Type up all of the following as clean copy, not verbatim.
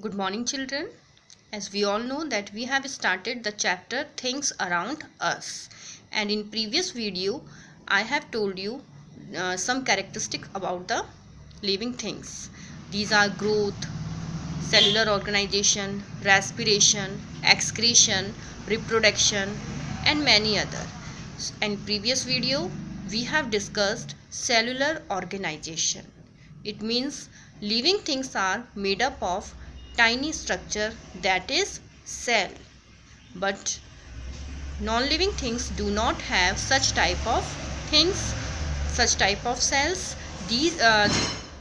Good morning, children. As we all know that we have started the chapter Things Around Us, and in previous video I have told you some characteristics about the living things. These are growth, cellular organization, respiration, excretion, reproduction, and many other. In previous video we have discussed cellular organization. It means living things are made up of tiny structure, that is cell, but non-living things do not have such type of things, such type of cells. These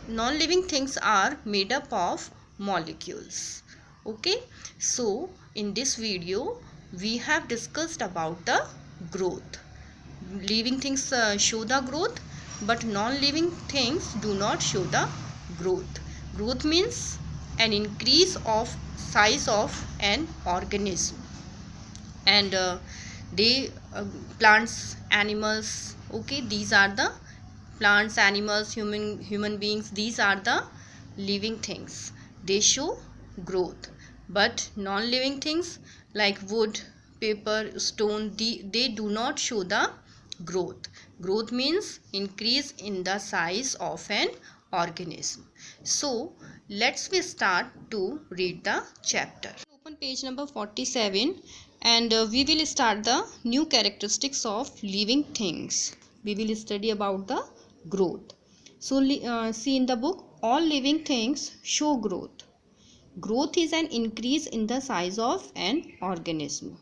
non-living things are made up of molecules. Okay, so in this video we have discussed about the growth. Living things show the growth, but non-living things do not show the growth. Growth means an increase of size of an organism, and they plants, animals. Okay, these are the plants, animals, human beings. These are the living things. They show growth, but non-living things like wood, paper, stone, they do not show the growth. Growth means increase in the size of an organism. So let's we start to read the chapter. Open page number 47, and we will start the new characteristics of living things. We will study about the growth. So see in the book, all living things show growth. Growth is an increase in the size of an organism.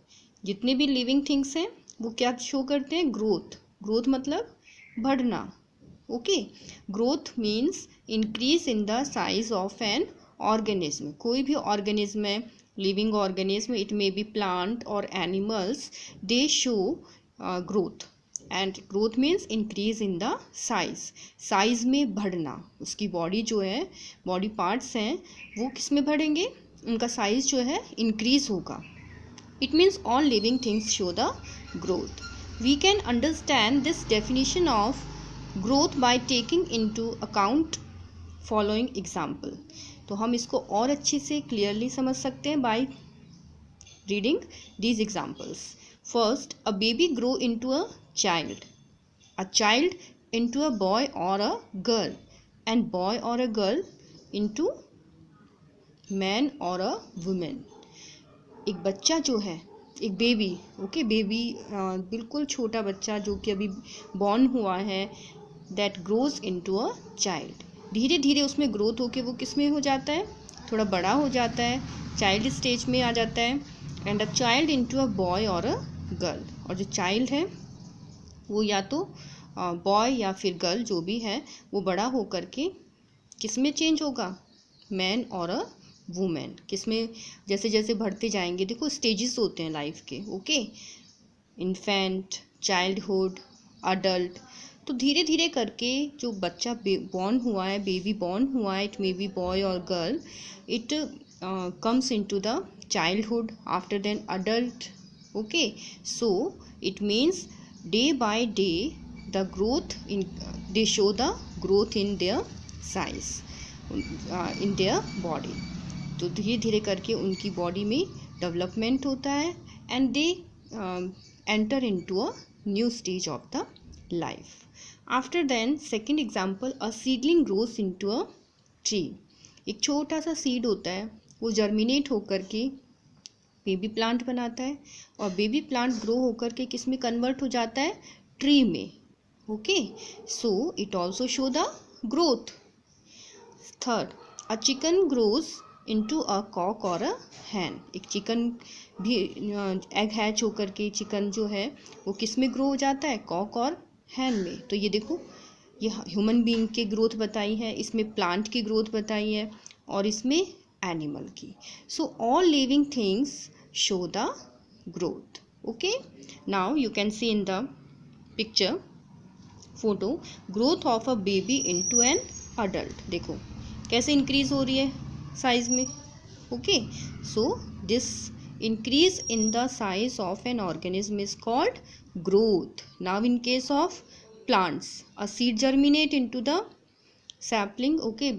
जितने भी living things हैं वो क्या show करते हैं? Growth. Growth मतलब बढ़ना. Okay, growth means increase in the size of an organism. कोई भी ऑर्गेनिज्म है, living organism, it may be plant और animals, they show growth. And growth means increase in the size. Size में बढ़ना. उसकी body जो है, बॉडी पार्ट्स हैं, वो किस में बढ़ेंगे? उनका साइज जो है इंक्रीज होगा. It means all living things show the growth. We can understand this definition of growth by taking into account following example. तो हम इसको और अच्छे से क्लियरली समझ सकते हैं by reading these examples. First, a baby grow into a child, a child into a boy or a girl, and boy or a girl into man or a woman. एक बच्चा जो है, एक बेबी, ओके, बेबी बिल्कुल छोटा बच्चा जो कि अभी बॉर्न हुआ है, that grows into a child. धीरे धीरे उसमें ग्रोथ होके वो किस में हो जाता है? थोड़ा बड़ा हो जाता है, चाइल्ड स्टेज में आ जाता है. And a child into a boy और अ गर्ल. और जो चाइल्ड है वो या तो बॉय या फिर गर्ल जो भी है, वो बड़ा हो कर के किस में चेंज होगा? मैन और अ वुमेन. किस में? जैसे जैसे बढ़ते जाएंगे, देखो स्टेजेस होते हैं लाइफ के. Okay, infant, childhood, adult. तो धीरे धीरे करके जो बच्चा बॉर्न हुआ है, बेबी बॉर्न हुआ है, इट मे बी बॉय और girl, it comes into the childhood, after then adult. Okay, so it means day by day the growth in they show the growth in their size, in their body. तो धीरे धीरे करके उनकी body में development होता है, and they enter into a new stage of the life. After then second example, a seedling grows into a tree. एक छोटा सा सीड होता है, वो जर्मिनेट होकर के बेबी प्लांट बनाता है, और बेबी प्लांट ग्रो होकर के किस में कन्वर्ट हो जाता है? ट्री में. Okay, so it also show the growth. Third, a chicken grows into a cock और अ हैन. एक चिकन भी एग हैच होकर के चिकन जो है वो किस में ग्रो हो जाता है? कॉक और हैन में. तो ये देखो, ये ह्यूमन बीइंग की ग्रोथ बताई है, इसमें प्लांट की ग्रोथ बताई है, और इसमें एनिमल की. So all living things show the growth. Okay, now you can see in the picture photo growth of a baby into an adult. देखो कैसे increase हो रही है size में. Okay, so this increase in the size of an organism is called growth. Now in case of plants, a seed germinate into the sapling, okay,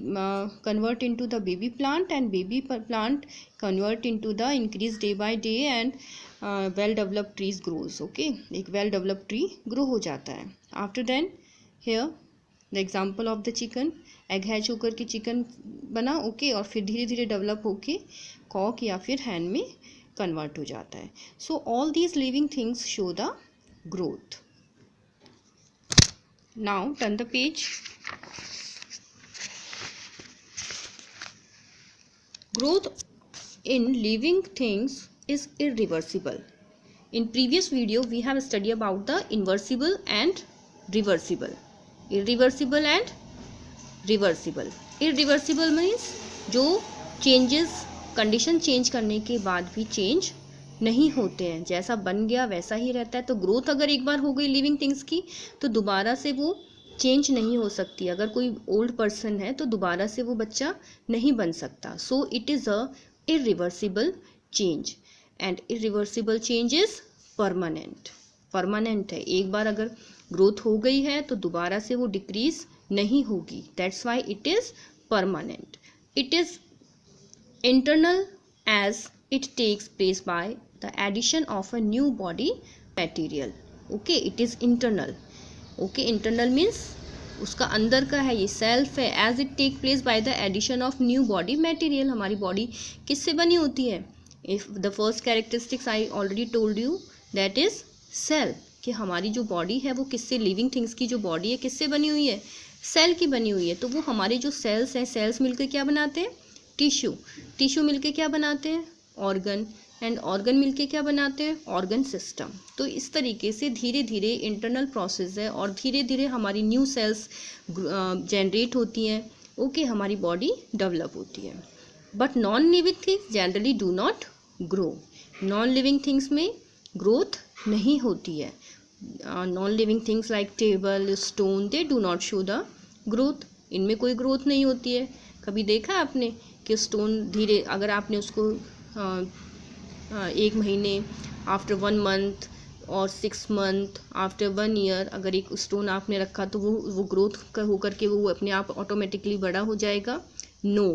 convert into the baby plant, and baby plant convert into the increase day by day, and well developed trees grows. Okay, एक well developed tree grow हो जाता है. After then here the example of the chicken, egg hatch होकर के chicken बना, okay, और फिर धीरे धीरे डेवलप होके कॉक या फिर हैन में कन्वर्ट हो जाता है. So all these living things show the growth. Now turn the page. Growth in living things is irreversible. In previous video we have studied about the inversible and reversible. Irreversible and reversible. Irreversible means जो changes condition change करने के बाद भी change नहीं होते हैं, जैसा बन गया वैसा ही रहता है. तो ग्रोथ अगर एक बार हो गई लिविंग थिंग्स की तो दोबारा से वो चेंज नहीं हो सकती. अगर कोई ओल्ड पर्सन है तो दोबारा से वो बच्चा नहीं बन सकता. So it is a irreversible change, and irreversible change is permanent. Permanent है. एक बार अगर ग्रोथ हो गई है तो दोबारा से वो डिक्रीज नहीं होगी. That's why it is permanent. It is internal as it takes place by the addition of a new body material. Okay, it is internal. Okay, internal means उसका अंदर का है, ये सेल्फ है. As it take place by the addition of new body material. हमारी body किससे बनी होती है? If the first characteristics I already told you, that is cell. कि हमारी जो बॉडी है वो किससे, लिविंग थिंग्स की जो बॉडी है किससे बनी हुई है? सेल की बनी हुई है. तो वो हमारे जो सेल्स हैं, सेल्स मिलकर क्या बनाते हैं? टिश्यू. टिश्यू मिलकर क्या बनाते हैं? ऑर्गन. एंड ऑर्गन मिलके क्या बनाते हैं? Organ system. तो इस तरीके से धीरे धीरे इंटरनल प्रोसेस है और धीरे धीरे हमारी न्यू सेल्स जनरेट होती हैं. ओके, हमारी बॉडी डेवलप होती है. But non living things generally do not grow. Non living things में ग्रोथ नहीं होती है. Non living things like table, stone, they do not show the growth. इनमें कोई ग्रोथ नहीं होती है. कभी देखा आपने कि स्टोन धीरे, अगर आपने उसको एक महीने, आफ्टर 1 मंथ और 6 मंथ, आफ्टर 1 ईयर अगर एक स्टोन आपने रखा तो वो ग्रोथ होकर के वो अपने आप ऑटोमेटिकली बड़ा हो जाएगा? No,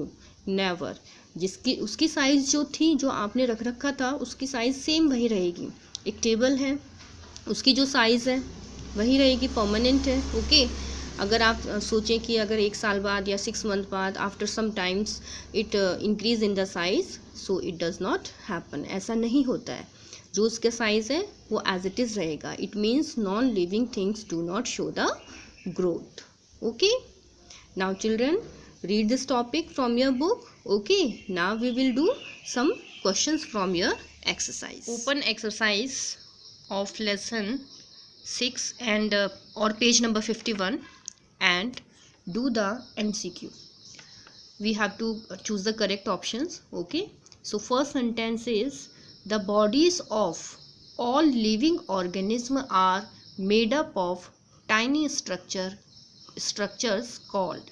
never. जिसकी उसकी साइज़ जो थी, जो आपने रख रखा था, उसकी साइज़ सेम वही रहेगी. एक टेबल है, उसकी जो साइज़ है वही रहेगी, परमानेंट है. ओके, अगर आप सोचें कि अगर 1 साल बाद या 6 मंथ बाद, after some times it increase in the size, so it does not happen. ऐसा नहीं होता है. जो उसका साइज है वो एज इट इज़ रहेगा. It means non living things do not show the growth. Okay, now children, read this topic from your book. Okay, now we will do some questions from your exercise. Open exercise of lesson 6 and or page number 51 and do the MCQ. We have to choose the correct options. Okay, so first sentence is the bodies of all living organisms are made up of tiny structures called.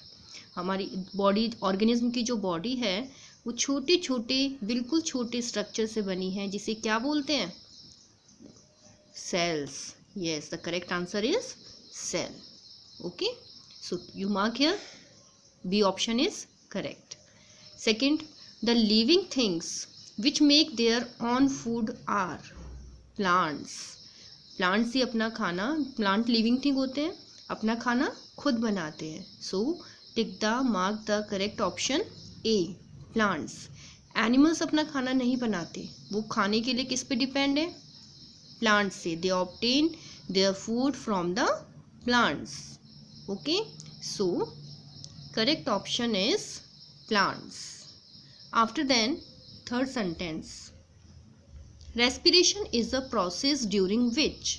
हमारी body, organism की जो body है वो छोटे छोटे, बिल्कुल छोटे structure से बनी है, जिसे क्या बोलते हैं? Cells. Yes, the correct answer is cell. Okay, so you mark here, B option is correct. Second, the living things which make their own food are plants. Plants ही अपना खाना, प्लांट लिविंग थिंग होते हैं, अपना खाना खुद बनाते हैं. So tick the, mark the correct option A, plants. Animals अपना खाना नहीं बनाते, वो खाने के लिए किस पे डिपेंड है? प्लांट्स से. They obtain their food from the plants. Okay, so correct option is plants. After then third sentence, respiration is the process during which.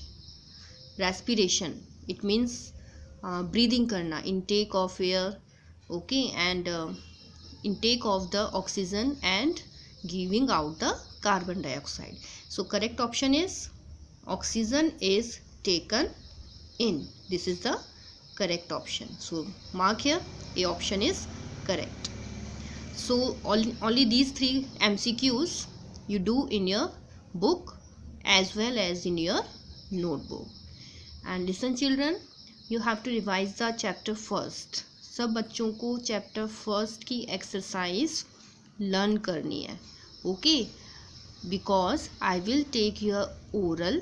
Respiration, it means breathing करना, intake of air, okay, and intake of the oxygen and giving out the carbon dioxide. So correct option is oxygen is taken in. This is the correct option. So mark here, A option is correct. So only these 3 MCQs you do in your book as well as in your notebook. And listen children, you have to revise the chapter first. सब बच्चों को chapter first की exercise learn करनी है. Okay, because I will take your oral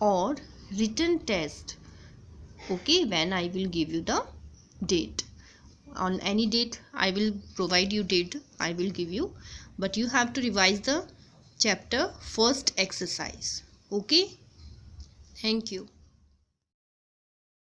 or written test, okay, when I will give you the date. On any date I will provide you date, I will give you, but you have to revise the chapter first exercise. Okay, thank you.